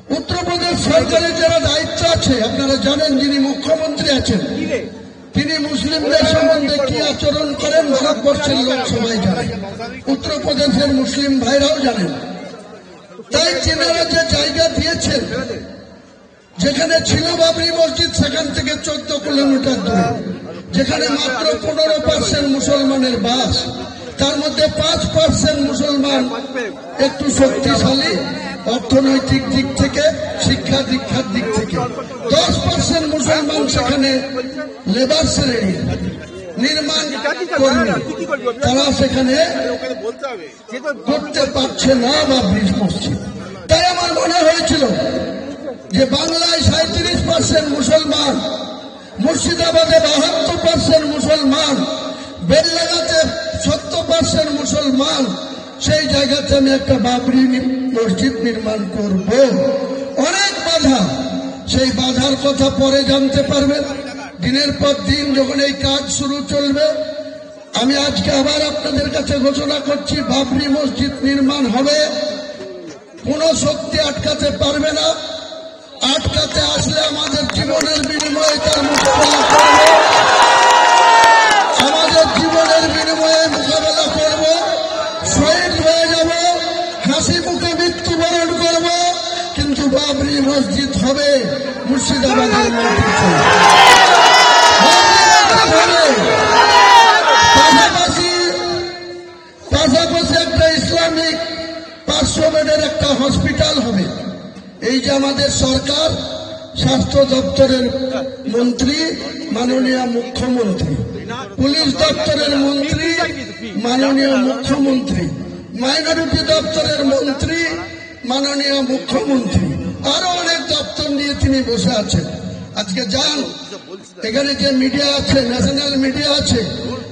উত্তরপ্রদেশ সরকারের যারা দায়িত্ব আছে আপনারা জানেন, যিনি মুখ্যমন্ত্রী আছেন তিনি মুসলিমদের সম্বন্ধে কি আচরণ করেন ভারতবর্ষের লোক সবাই জানে, উত্তরপ্রদেশের মুসলিম ভাইরাও জানেন। তাই তিনারা যে জায়গা দিয়েছেন, যেখানে ছিল বাবরি মসজিদ সেখান থেকে 14 কিলোমিটার দূরে, যেখানে মাত্র 15% মুসলমানের বাস, তার মধ্যে 5% মুসলমান একটু শক্তিশালী অর্থনৈতিক দিক থেকে, শিক্ষা দীক্ষার দিক থেকে, 10% মুসলমান সেখানে লেবার শ্রেণী, নির্মাণ কর্মী, তারা সেখানে করতে পারছে না বাবরি মসজিদ। তাই আমার মনে হয়েছিল যে বাংলায় 37% মুসলমান, মুর্শিদাবাদে 72% মুসলমান, বেললাগাতে 70% মুসলমান, সেই জায়গাতে আমি একটা বাবরি মসজিদ নির্মাণ করব। অনেক বাধা, সেই বাধার কথা পরে জানতে পারবেন। দিনের পর দিন যখন এই কাজ শুরু চলবে, আমি আজকে আবার আপনাদের কাছে ঘোষণা করছি, বাবরি মসজিদ নির্মাণ হবে। কোন শক্তি আটকাতে পারবে না। আটকাতে আসলে আমাদের জীবনের বিনিময়ে তার মোকাবেলা করব, আমাদের জীবনের বিনিময়ে মোকাবেলা করব, শহীদ হয়ে যাব, হাসি মুখে মৃত্যুবরণ করব, কিন্তু বাবরি মসজিদ হবে মুর্শিদাবাদের মাটিতে। পাশাপাশি একটা ইসলামিক 500 বেডের একটা হসপিটাল হবে। এই যে আমাদের সরকার, স্বাস্থ্য দপ্তরের মন্ত্রী মাননীয় মুখ্যমন্ত্রী, পুলিশ দপ্তরের মন্ত্রী মাননীয় মুখ্যমন্ত্রী, মাইনরিটি দপ্তরের মন্ত্রী মাননীয় মুখ্যমন্ত্রী, আরো অনেক দপ্তর নিয়ে তিনি বসে আছেন। আজকে যান, এখানে যে মিডিয়া আছে, ন্যাশনাল মিডিয়া আছে,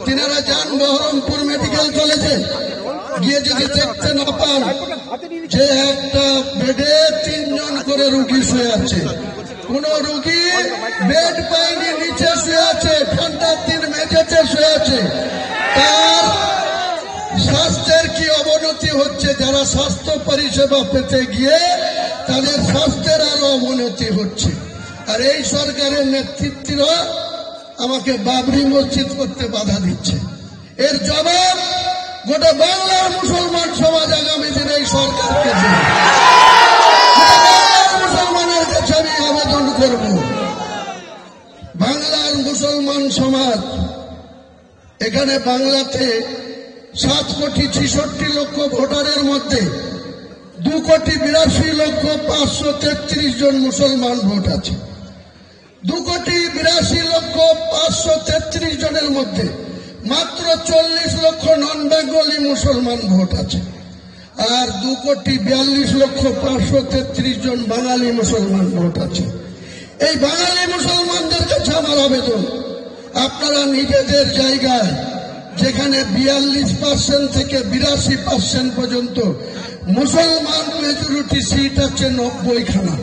তিনারা যান বহরমপুর মেডিকেল কলেজে, গিয়ে যদি দেখতে না পান যে একটা বেডে 3 জন করে রুগী শুয়ে আছে, কোন রুগী বেড পায়নি, নিচে শুয়ে আছে, ঠান্ডার দিন মেঝেতে শুয়ে আছে, তার স্বাস্থ্যের কি অবনতি হচ্ছে। যারা স্বাস্থ্য পরিষেবা পেতে গিয়ে তাদের স্বাস্থ্যের আরো অবনতি হচ্ছে। আর এই সরকারের নেতৃত্বরা আমাকে বাবরি মসজিদ করতে বাধা দিচ্ছে। এর জবাব গোটা বাংলার মুসলমান সমাজ আগামী দিনে এই সরকারকে দেবে। বাংলার মুসলমানের কাছে আমি আবেদন করব, বাংলার মুসলমান সমাজ, এখানে বাংলাতে 7,66,00,000 ভোটারের মধ্যে 2,82,533 জন মুসলমান ভোট আছে। 2,82,533 জনের মধ্যে মাত্র 40 লক্ষ নন বেঙ্গলি মুসলমান ভোট আছে, আর 2,42,533 জন বাঙালি মুসলমান ভোট আছে। এই বাঙালি মুসলমানদের কাছে আমার আবেদন, আপনারা নিজেদের জায়গায়, যেখানে 42% থেকে 82% পর্যন্ত মুসলমান মেজরিটি সিট আছে 90খানা,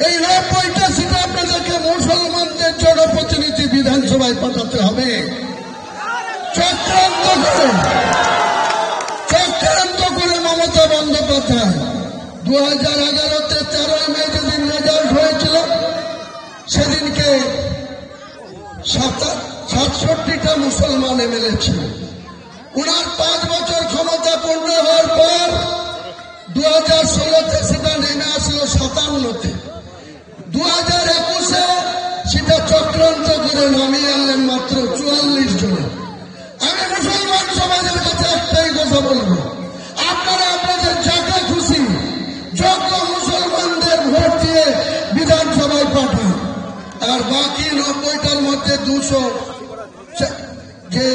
এই 90টা সিটে আপনাদেরকে মুসলমানদের জনপ্রতিনিধি বিধানসভায় পাঠাতে হবে। চক্রান্ত করে মমতা বন্দ্যোপাধ্যায় 2011-তে 13 মে যেদিন রেজাল্ট হয়েছিল, সেদিনকে 67টা মুসলমান এমএলএ ছিল। উনার 5 বছর ক্ষমতা পূর্ণ হওয়ার পর 2016-তে সেটা নেমে আসলো 57-তে। 2021-এ সেটা চক্রান্ত করে নামিয়ে আনলেন মাত্র 44 জন। আমি মুসলমান সমাজের কাছে একটাই কথা বলবো, আপনারা আপনাদের যাকে খুশি যোগ্য মুসলমানদের ভোট দিয়ে বিধানসভায় পাঠান, আর বাকি 90টার মধ্যে 200 যে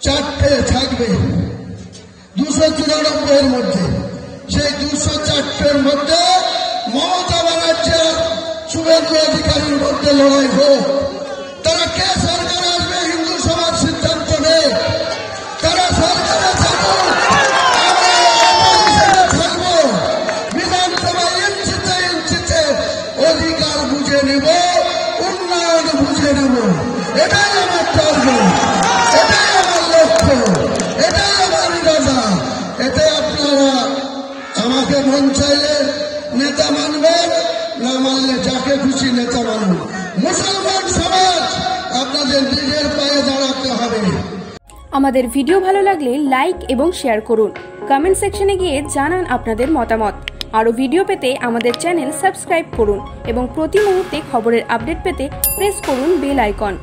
4টে থাকবে, 294-এর মধ্যে, সেই 204-এর মধ্যে মমতা ব্যানার্জি আর শুভেন্দু অধিকারীর মধ্যে লড়াই হোক। তারা কে সরকার আসবে হিন্দু সমাজ সিদ্ধান্ত নেই, তারা সরকারে থাকুক, আমরা থাকবো, বিধানসভায় ইঞ্চিতে অধিকার বুঝে নেব, উন্নয়ন বুঝে নেব। এটাই আমার টার্গেট, এটাই আমার লক্ষ্য, এটাই আমার ইরাদা। এতে আপনারা আমাকে মন চাইলে নেতা মানবেন, না মানলে যাকে খুশি নেতা মানুন। মুসলমান সমাজ আপনাদের নিজের পায়ে দাঁড়াতে হবে। আমাদের ভিডিও ভালো লাগলে লাইক এবং শেয়ার করুন। কমেন্ট সেকশনে গিয়ে জানান আপনাদের মতামত। আরও ভিডিও পেতে আমাদের চ্যানেল সাবস্ক্রাইব করুন এবং প্রতি মুহূর্তে খবরের আপডেট পেতে প্রেস করুন বেল আইকন।